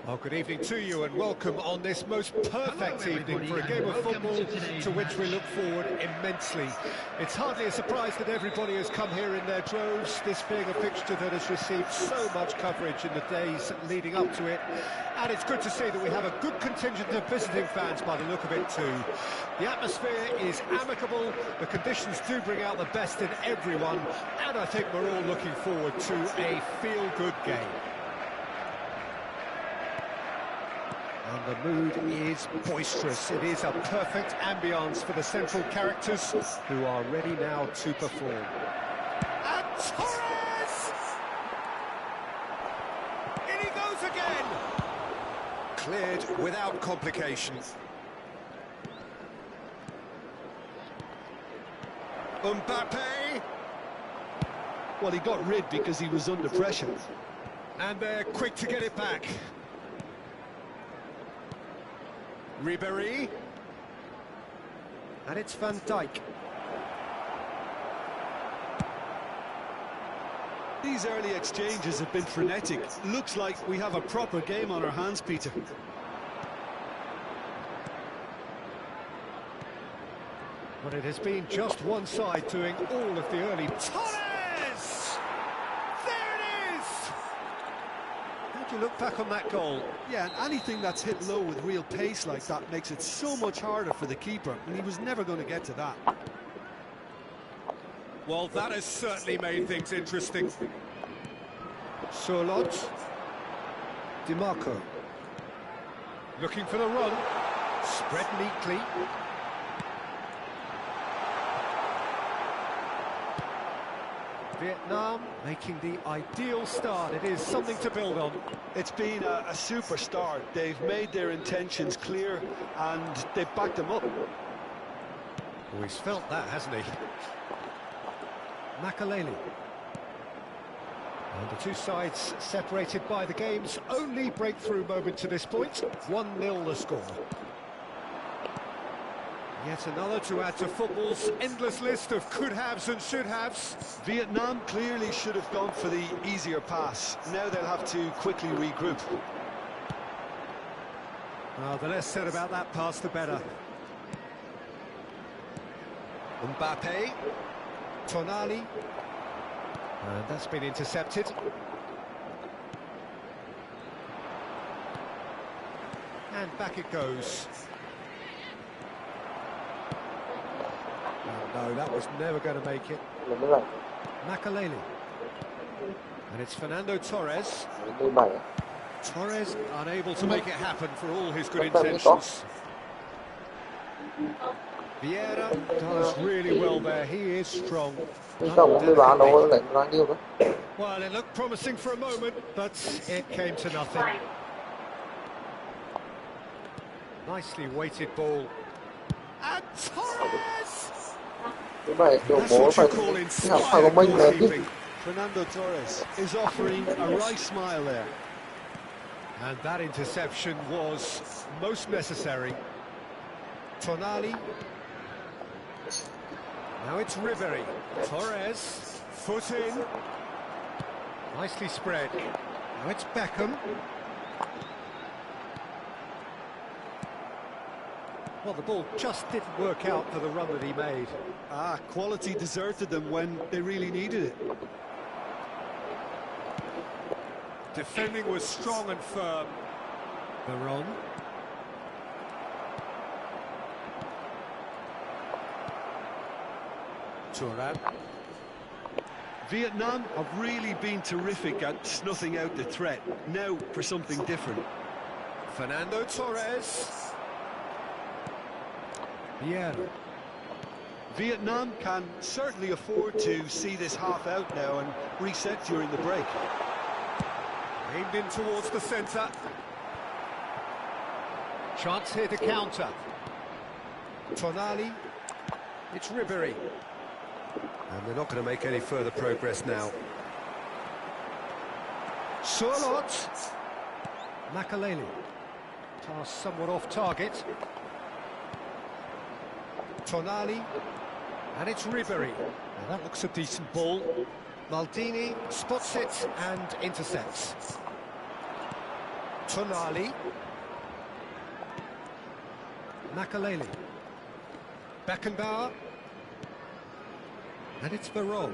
Well, good evening to you and welcome on this most perfect evening for a game of football to which we look forward immensely. It's hardly a surprise that everybody has come here in their droves, this being a fixture that has received so much coverage in the days leading up to it. And it's good to see that we have a good contingent of visiting fans by the look of it too. The atmosphere is amicable, the conditions do bring out the best in everyone, and I think we're all looking forward to a feel-good game. And the mood is boisterous. It is a perfect ambience for the central characters who are ready now to perform. And Torres! In he goes again! Cleared without complications. Mbappe! Well, he got rid because he was under pressure. And they're quick to get it back. Ribéry, and it's Van Dijk. These early exchanges have been frenetic. Looks like we have a proper game on our hands, Peter. But it has been just one side doing all of the early... Torres! There it is! How do you look back on that goal? Yeah, and anything that's hit low with real pace like that makes it so much harder for the keeper, and he was never going to get to that. Well, that has certainly made things interesting. Surlot. DiMarco. Looking for the run. Spread neatly. Vietnam making the ideal start. It is something to build on. It's been a super start. They've made their intentions clear and they've backed them up. Oh, he's felt that, hasn't he? Makaleli. And the two sides separated by the game's only breakthrough moment to this point. 1-0 the score. Yet another to add to football's endless list of could-haves and should-haves. Vietnam clearly should have gone for the easier pass. Now they'll have to quickly regroup. Well, the less said about that pass, the better. Mbappe. Tonali. And that's been intercepted. And back it goes. Oh, no, that was never going to make it. Makaleli. And it's Fernando Torres. Torres unable to make it happen for all his good intentions. Vieira does really well there. He is strong. Well, it looked promising for a moment, but it came to nothing. Nicely weighted ball. And Torres! That's what you call inspired goalkeeping. Fernando Torres is offering a right smile there. And that interception was most necessary. Tonali. Now it's Ribéry. Torres. Foot in. Nicely spread. Now it's Beckham. Well, the ball just didn't work out for the run that he made. Quality deserted them when they really needed it. Defending was strong and firm. Veron. Thuram. Vietnam have really been terrific at snuffing out the threat. Now for something different. Fernando Torres. Vieira. Vietnam can certainly afford to see this half out now and reset during the break. Aimed in towards the centre. Chance here to counter. Tonali. It's Ribéry. And they're not going to make any further progress now. Surlot. Makaleli. Pass somewhat off target. Tonali. And it's Ribéry. Now that looks a decent ball. Maldini spots it and intercepts. Tonali. Makaleli. Beckenbauer. And it's Veron.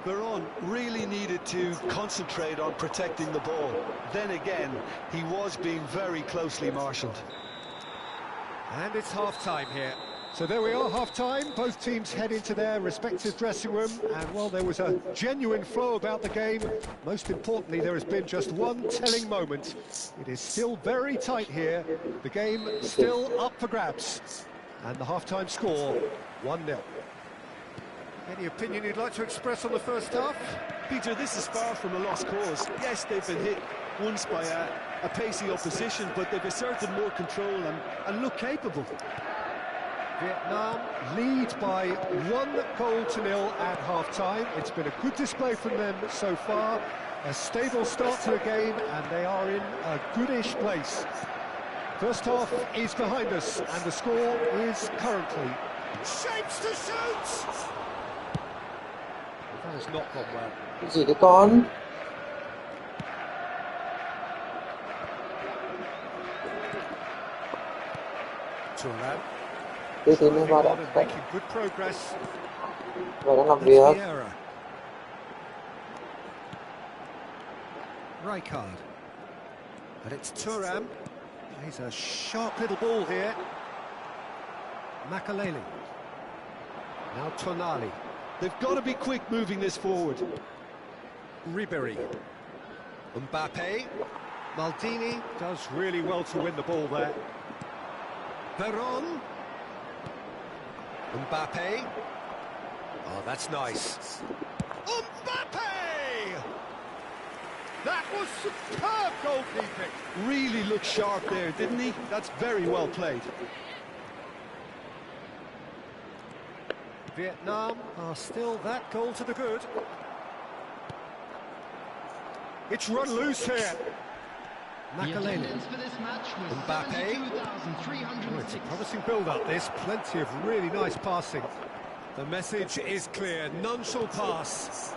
Veron really needed to concentrate on protecting the ball. Then again, he was being very closely marshalled. And it's half-time here. So there we are, half-time. Both teams head into their respective dressing room. And while there was a genuine flow about the game, most importantly, there has been just one telling moment. It is still very tight here. The game still up for grabs. And the half-time score, 1-0. Any opinion you'd like to express on the first half? Peter, this is far from a lost cause. Yes, they've been hit once by a pacey opposition, but they've asserted more control and look capable. Vietnam lead by 1-0 at half-time. It's been a good display from them so far. A stable start to the game, and they are in a goodish place. First half is behind us, and the score is currently... Shapes to shoot! That has not gone well. Gì đấy con? Thuram. Thế thì mới vào And được. making good progress. Và đang làm That's việc. Vieira. Rijkaard. And it's Thuram. Plays a sharp little ball here. Makaleli. Now Tonali. They've got to be quick moving this forward. Ribéry. Mbappe. Maldini does really well to win the ball there. Veron. Mbappe. Oh, that's nice. Mbappe! That was superb goalkeeping. Really looked sharp there, didn't he? That's very well played. Vietnam are still that goal to the good. It's run loose here. Makaleli. Mbappe. Oh, it's a promising build-up, this. Plenty of really nice passing. The message is clear. None shall pass.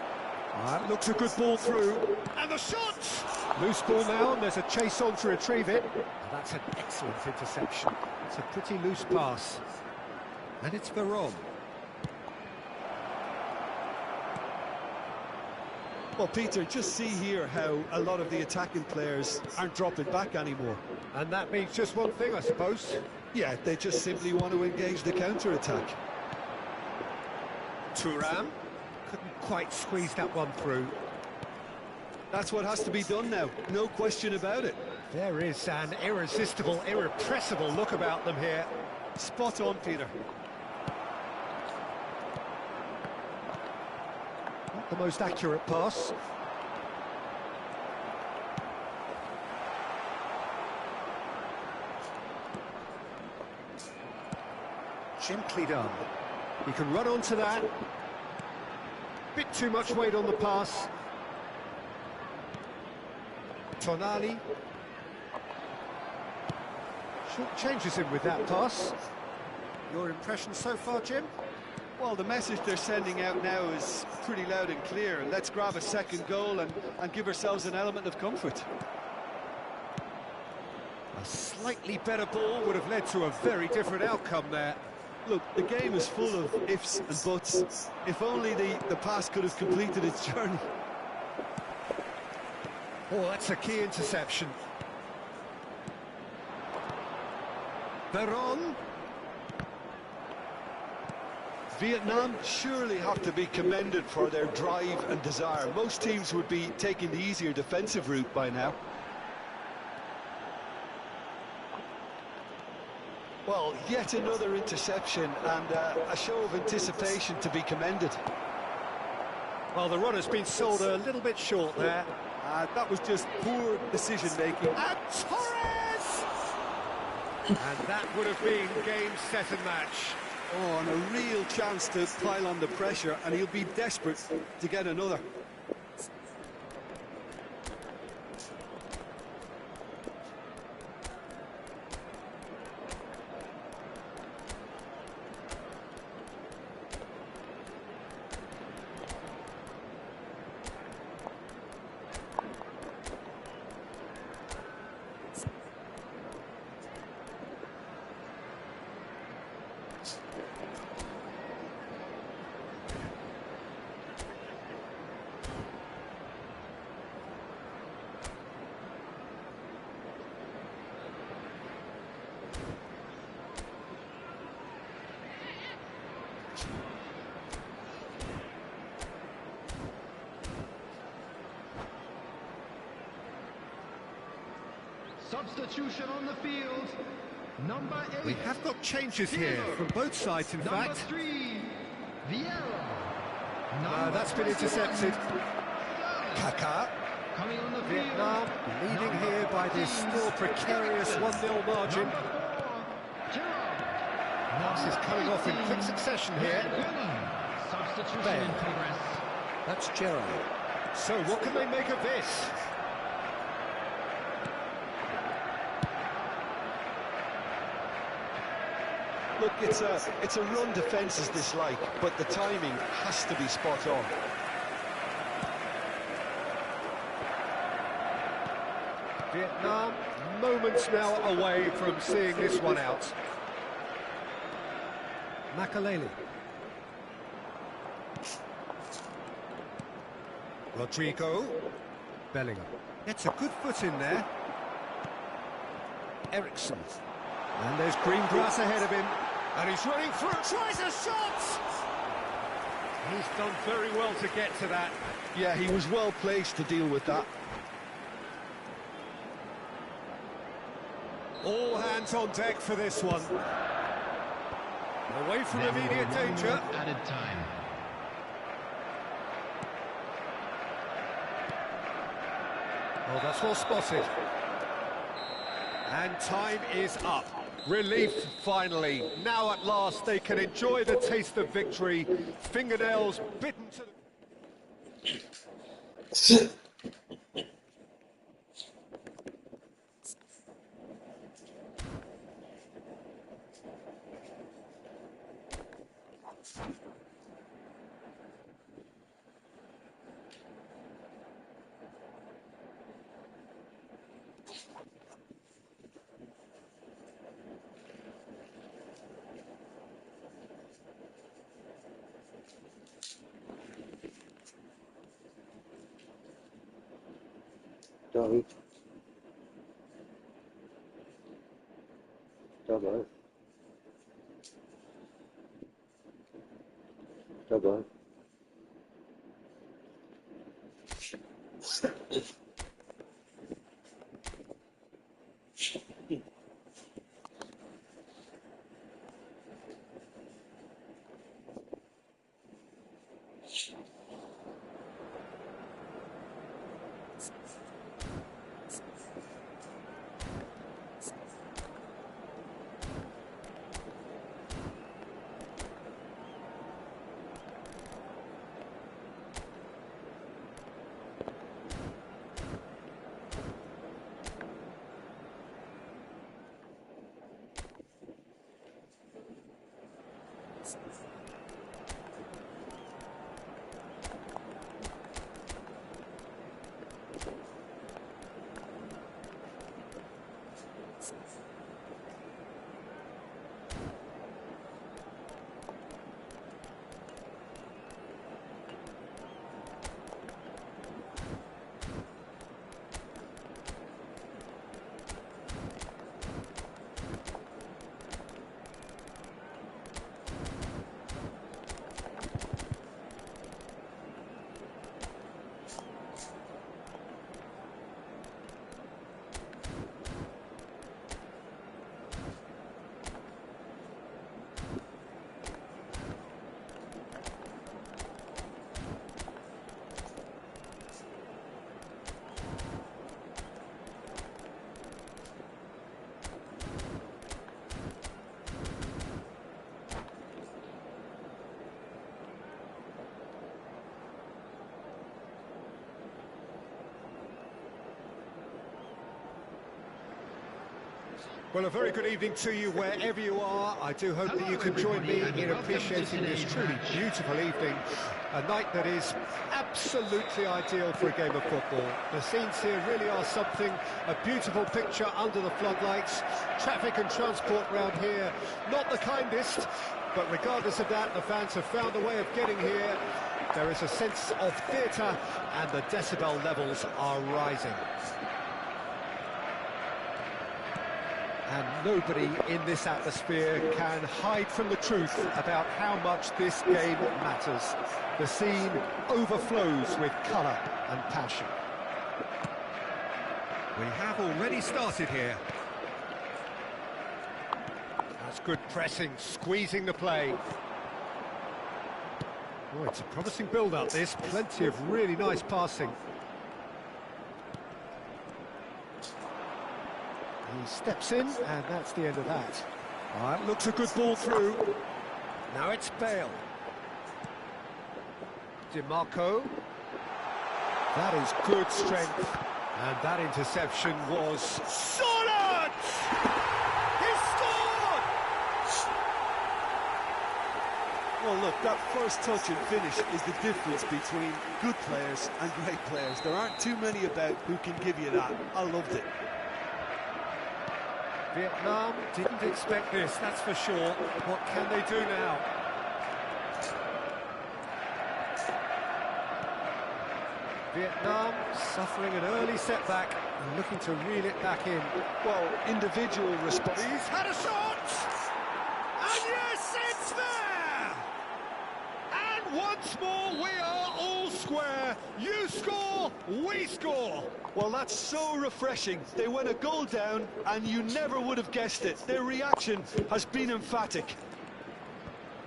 That looks a good ball through. And the shot! Loose ball now, and there's a chase on to retrieve it. That's an excellent interception. It's a pretty loose pass. And it's Veron. Well, Peter, just see here how a lot of the attacking players aren't dropping back anymore. And that means just one thing, I suppose. Yeah, they just simply want to engage the counter-attack. Thuram couldn't quite squeeze that one through. That's what has to be done now, no question about it. There is an irresistible, irrepressible look about them here. Spot on, Peter. Not the most accurate pass. Gently done. He can run onto that. Bit too much weight on the pass. Tonali. Short changes him with that pass. Your impression so far, Jim? Well, the message they're sending out now is pretty loud and clear. Let's grab a second goal and give ourselves an element of comfort. A slightly better ball would have led to a very different outcome there. Look, the game is full of ifs and buts. If only the pass could have completed its journey. Oh, that's a key interception. Veron. Vietnam surely have to be commended for their drive and desire. Most teams would be taking the easier defensive route by now. Well, yet another interception and a show of anticipation to be commended. Well, the run has been sold a little bit short there. That was just poor decision-making. And Torres! And that would have been game, set and match. Oh, and a real chance to pile on the pressure, and he'll be desperate to get another. Substitution on the field. Number 8. We have got changes here from both sides, in fact. Number 3, Vieira. That's been intercepted. Kaká. Coming on the field. Vietnam leading here by this still precarious 1-0 margin. Passes coming off in quick succession here. Substitution in progress. That's Gerrard. So what can they make of this? Look, it's a run defence is dislike, but the timing has to be spot on. Vietnam moments now away from seeing this one out. Makaleli. Rodrigo. Bellingham. Gets a good foot in there. Ericsson. And there's green grass ahead of him. And he's running through. Tries a shot! He's done very well to get to that. Yeah, he was well placed to deal with that. All hands on deck for this one. Away from immediate danger. Added time. Oh, that's well spotted. And time is up. Relief, finally. Now at last they can enjoy the taste of victory. Fingernails bitten to the... Rồi. Cho gỡ. Cho gỡ. Well, a very good evening to you wherever you are. I do hope that you can join me in appreciating this truly beautiful evening. A night that is absolutely ideal for a game of football. The scenes here really are something. A beautiful picture under the floodlights. Traffic and transport round here, not the kindest. But regardless of that, the fans have found a way of getting here. There is a sense of theatre and the decibel levels are rising. And nobody in this atmosphere can hide from the truth about how much this game matters. The scene overflows with colour and passion. We have already started here. That's good pressing, squeezing the play. Oh, it's a promising build-up, this. Plenty of really nice passing. He steps in, and that's the end of that. Oh, that looks a good ball through. Now it's Bale. DiMarco. That is good strength. And that interception was solid! He scored! Well, look, that first touch and finish is the difference between good players and great players. There aren't too many about who can give you that. I loved it. Vietnam didn't expect this, that's for sure. What can they do now? Vietnam suffering an early setback and looking to reel it back in. Well, individual response. He's had a shot! And yes, it's there! And once more we are all square. You score, we score. Well, that's so refreshing. They went a goal down and you never would have guessed it. Their reaction has been emphatic.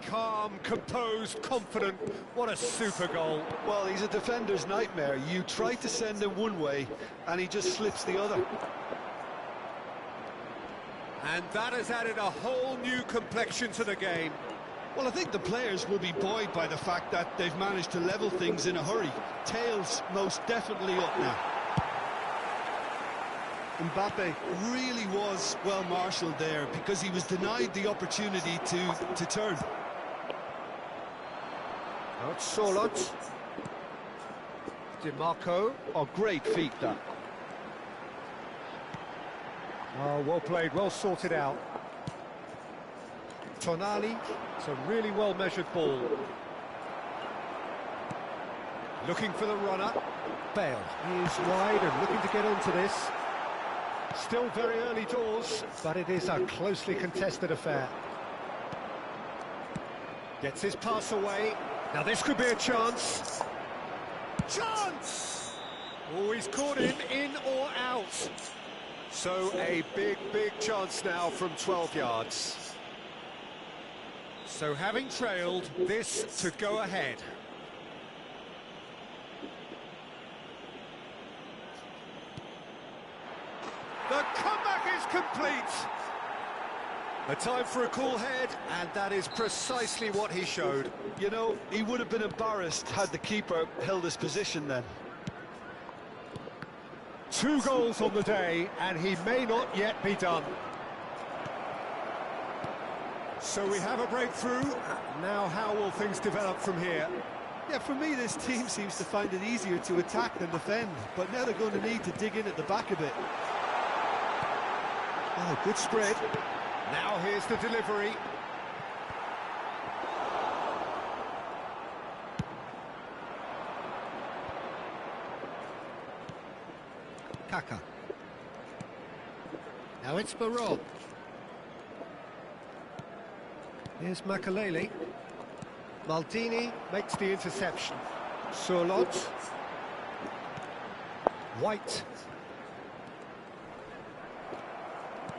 Calm, composed, confident. What a super goal. Well, he's a defender's nightmare. You try to send him one way and he just slips the other. And that has added a whole new complexion to the game. Well, I think the players will be buoyed by the fact that they've managed to level things in a hurry. Tails most definitely up now. Mbappe really was well marshalled there because he was denied the opportunity to turn. Now it's Solot. DiMarco. Oh, great feat, that. Oh, well played, well sorted out. Tonali. It's a really well-measured ball. Looking for the runner. Bale is wide and looking to get onto this. Still very early doors, but it is a closely contested affair. Gets his pass away. Now this could be a chance. Chance! Oh, he's caught him in or out. So a big, big chance now from 12 yards. So having trailed, this to go ahead. The comeback is complete. A time for a cool head, and that is precisely what he showed. You know, he would have been embarrassed had the keeper held his position then. 2 goals on the day, and he may not yet be done. So we have a breakthrough. Now how will things develop from here? Yeah, for me, this team seems to find it easier to attack than defend, but now they're going to need to dig in at the back a bit. Oh, good spread. Now here's the delivery. Kaka. Now it's Barod. Here's Makalele. Maldini makes the interception. Solot. White.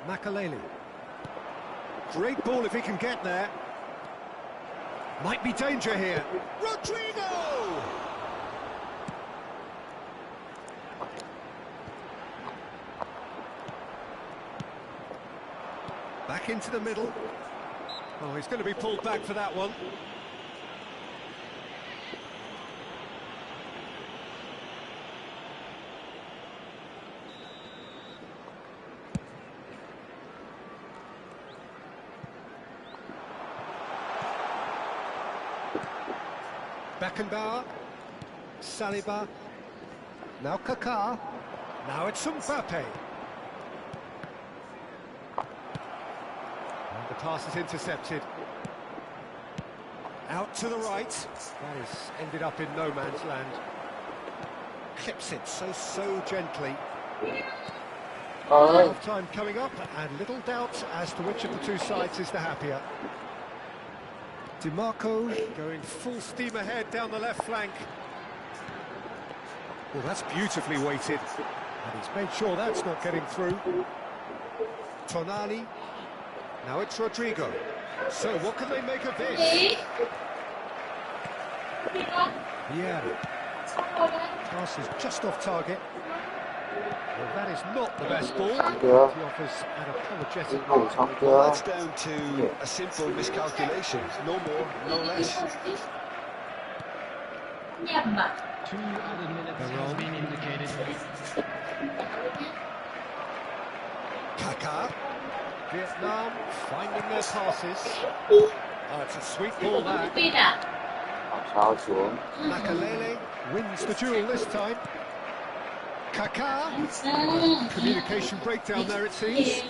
Makalele. Great ball if he can get there. Might be danger here. Rodrigo! Back into the middle. Oh, he's going to be pulled back for that one. Beckenbauer, Saliba, now Kaká, now it's Mbappe. And the pass is intercepted. Out to the right. That is ended up in no man's land. Clips it so gently. Half time coming up, and little doubt as to which of the two sides is the happier. DiMarco going full steam ahead down the left flank. Well, that's beautifully weighted. And he's made sure that's not getting through. Tonali. Now it's Rodrigo. So what can they make of this? Yeah. Pass is just off target. Well, that is not the best ball. He offers an apologetic. Well, that's down to a simple miscalculation. No more, no less. 2 added minutes has been indicated. Kaká. Vietnam finding their passes. Oh, it's a sweet ball that. Makalele wins the duel this time. Kaká. Communication breakdown there, it seems.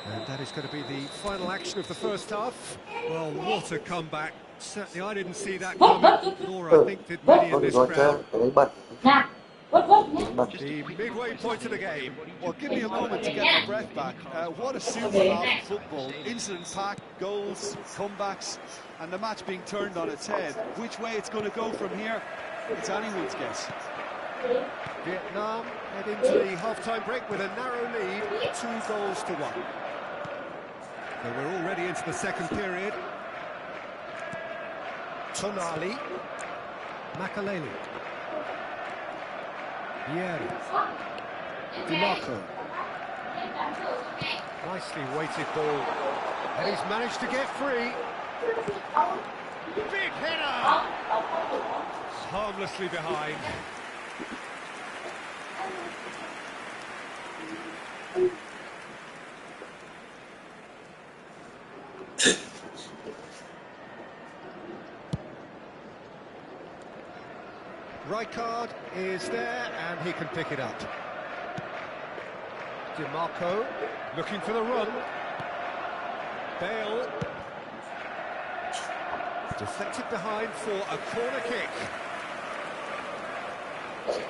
And that is going to be the final action of the first half. Well, what a comeback. Certainly I didn't see that coming, nor I think did many in this crowd. The midway point of the game. Well, give me a moment to get my breath back. What a super half of football. Incident-packed, goals, comebacks, and the match being turned on its head. Which way it's going to go from here, it's anyone's guess. Vietnam head into the half-time break with a narrow lead, 2-1. So we're already into the second period. Tonali. Makalele. Vieri. DiMarco. Nicely weighted ball. And he's managed to get free. Big header! Harmlessly behind. Rijkaard is there and he can pick it up. DiMarco looking for the run. Bale deflected behind for a corner kick.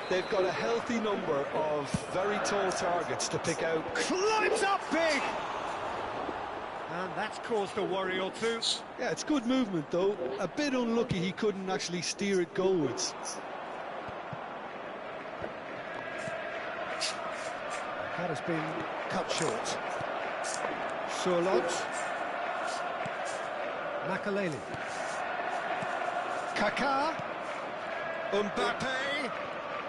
They've got a healthy number of very tall targets to pick out. Climbs up big! And that's caused a worry or two. Yeah, it's good movement though. A bit unlucky he couldn't actually steer it goalwards. That has been cut short. Surlot. Makalele. Kaká. Mbappe.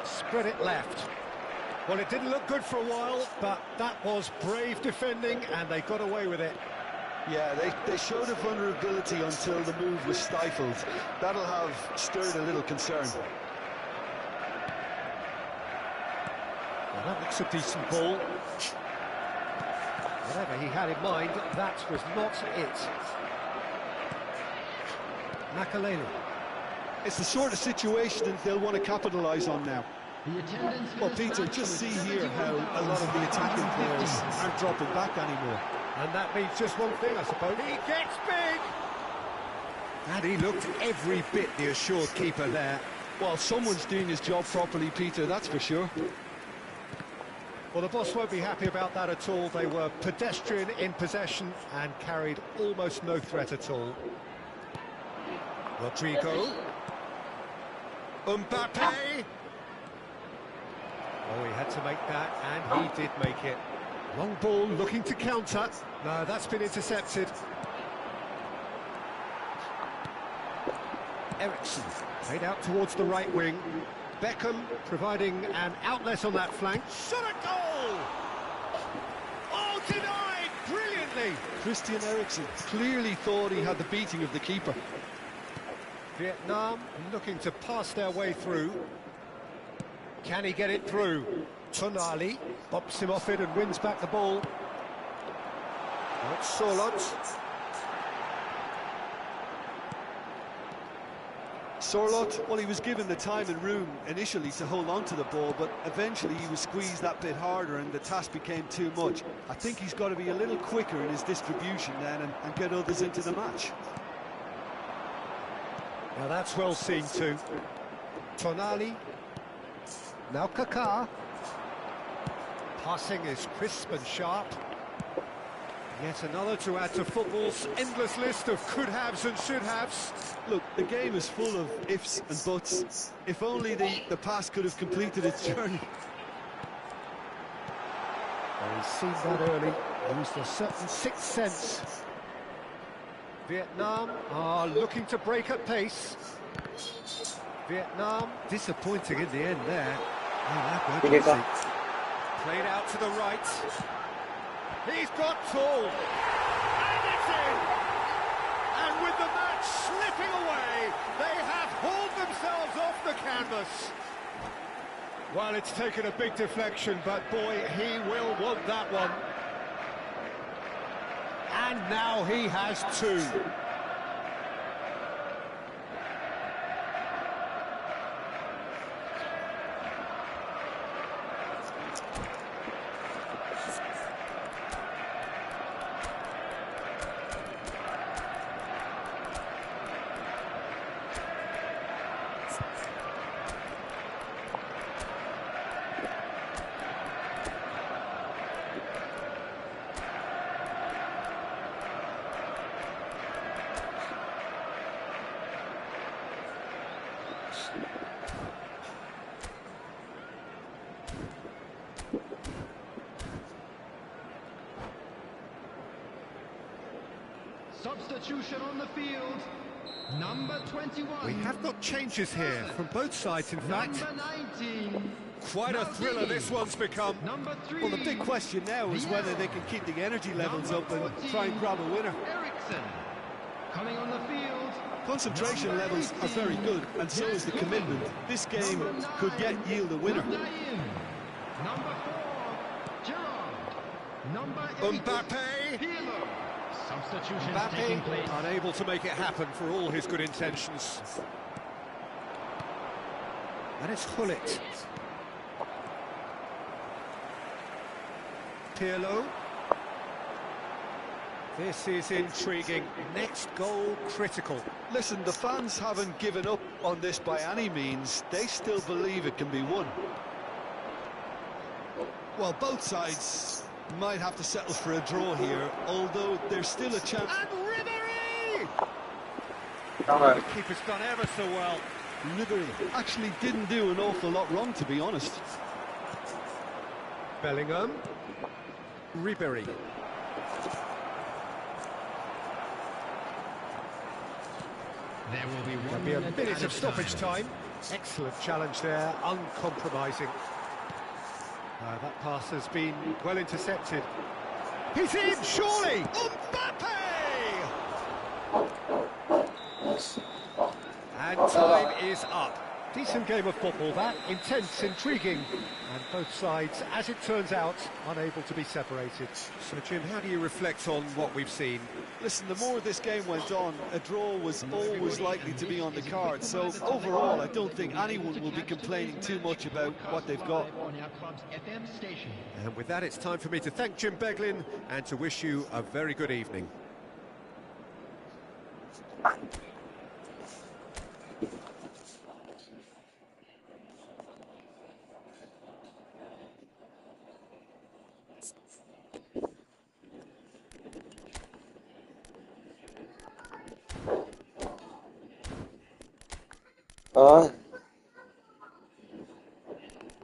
Spread it left. Well, it didn't look good for a while, but that was brave defending, and they got away with it. Yeah, they showed a vulnerability until the move was stifled. That'll have stirred a little concern. Well, that looks a decent ball. Whatever he had in mind, that was not it. Makalele. It's the sort of situation that they'll want to capitalise on now. Well, Peter, just see here how a lot of the attacking players aren't dropping back anymore. And that means just one thing, I suppose. He gets big! And he looked every bit the assured keeper there. Well, someone's doing his job properly, Peter, that's for sure. Well, the boss won't be happy about that at all. They were pedestrian in possession and carried almost no threat at all. Rodrigo. Mbappe! Oh, he had to make that, and he did make it. Long ball looking to counter. No, that's been intercepted. Eriksson played out towards the right wing. Beckham providing an outlet on that flank. Shot at goal! Oh, denied brilliantly! Christian Eriksen clearly thought he had the beating of the keeper. Vietnam looking to pass their way through. Can he get it through? Tonali bops him off it and wins back the ball. That's Surlot. Surlot, well, he was given the time and room initially to hold on to the ball, but eventually he was squeezed that bit harder and the task became too much. I think he's got to be a little quicker in his distribution then and get others into the match. Now that's well seen too. Tonali. Now Kaká. Passing is crisp and sharp. Yet another to add to football's endless list of could-haves and should-haves. Look, the game is full of ifs and buts. If only the pass could have completed its journey. Well, he's seen that early, used a certain sixth sense. Vietnam are looking to break at pace. Vietnam disappointing in the end there. Oh, played out to the right. He's got tall. And it's in! And with the match slipping away, they have hauled themselves off the canvas. Well, it's taken a big deflection, but boy, he will want that one. And now he has two. Substitution on the field, number 21. We have got changes here from both sides, in fact. Number 19. Quite a thriller this one's become. Number 3. Well, the big question now is whether they can keep the energy levels up and try and grab a winner. Ericsson coming on the field. Concentration levels are very good, and so is the commitment. This game could yield a winner. Number 4, Gerard. Number 8, Mbappe! Pirlo. Substitution taking Mbappe place. unable to make it happen for all his good intentions. And it's Hullet. Pirlo. This is intriguing. Next goal critical. Listen, the fans haven't given up on this by any means. They still believe it can be won. Well, both sides might have to settle for a draw here, although there's still a chance. And Ribéry! The keeper's done ever so well. Ribéry actually didn't do an awful lot wrong, to be honest. Bellingham. Ribéry. There'll Be a minute of stoppage time. Excellent challenge there, uncompromising. That pass has been well intercepted. He's in, surely! Mbappe! And time is up. Decent game of football, that. Intense, intriguing. And both sides, as it turns out, unable to be separated. So, Jim, how do you reflect on what we've seen? Listen, the more this game went on, a draw was always likely to be on the card. So, overall, I don't think anyone will be complaining too much about what they've got. And with that, it's time for me to thank Jim Beglin and to wish you a very good evening.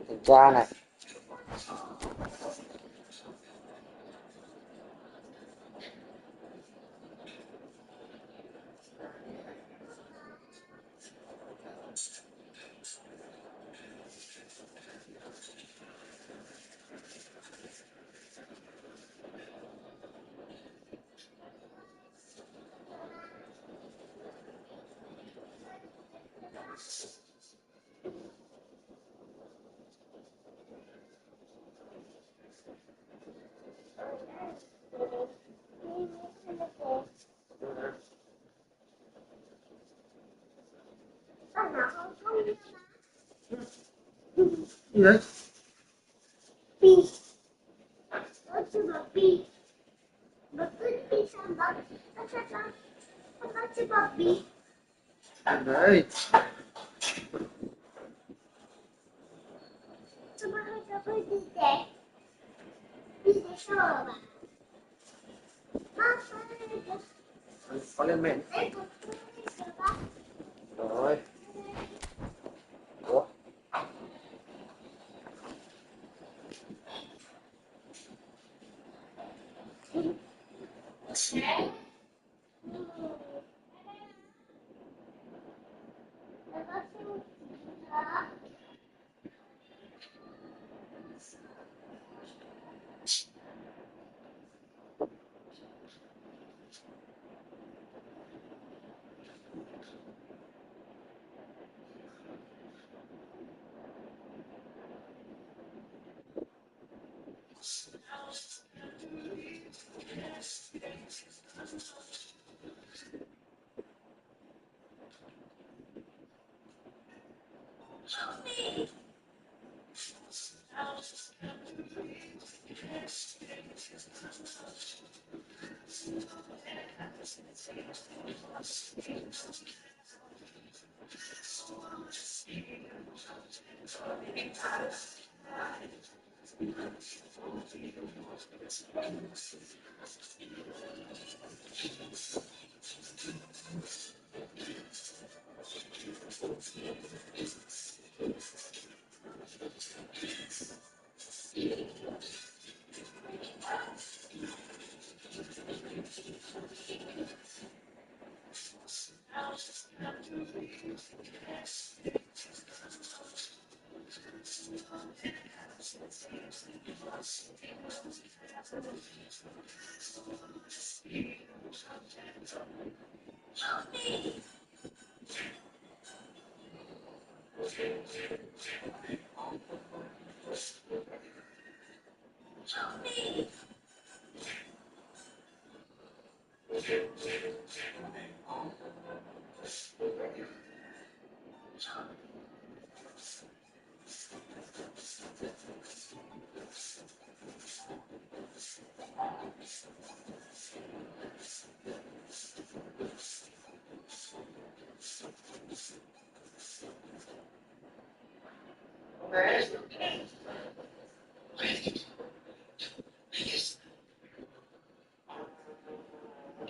Kiểm tra này. Yes. B. What's about B? But could be somebody. What's about B? Right. Có lên mềm. Rồi. Ủa?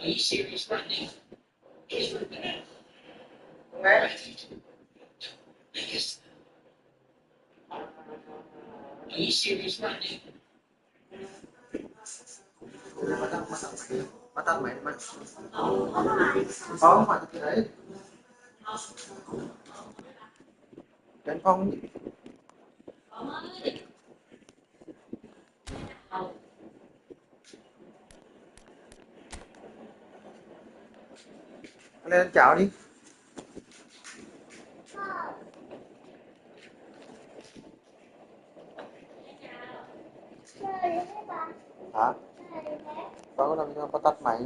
Are you serious right now? Where? Yes. Are you serious right now? Bắt mày mà có mà đấy trên phong lên chào đi hả? Có làm sao có tắt máy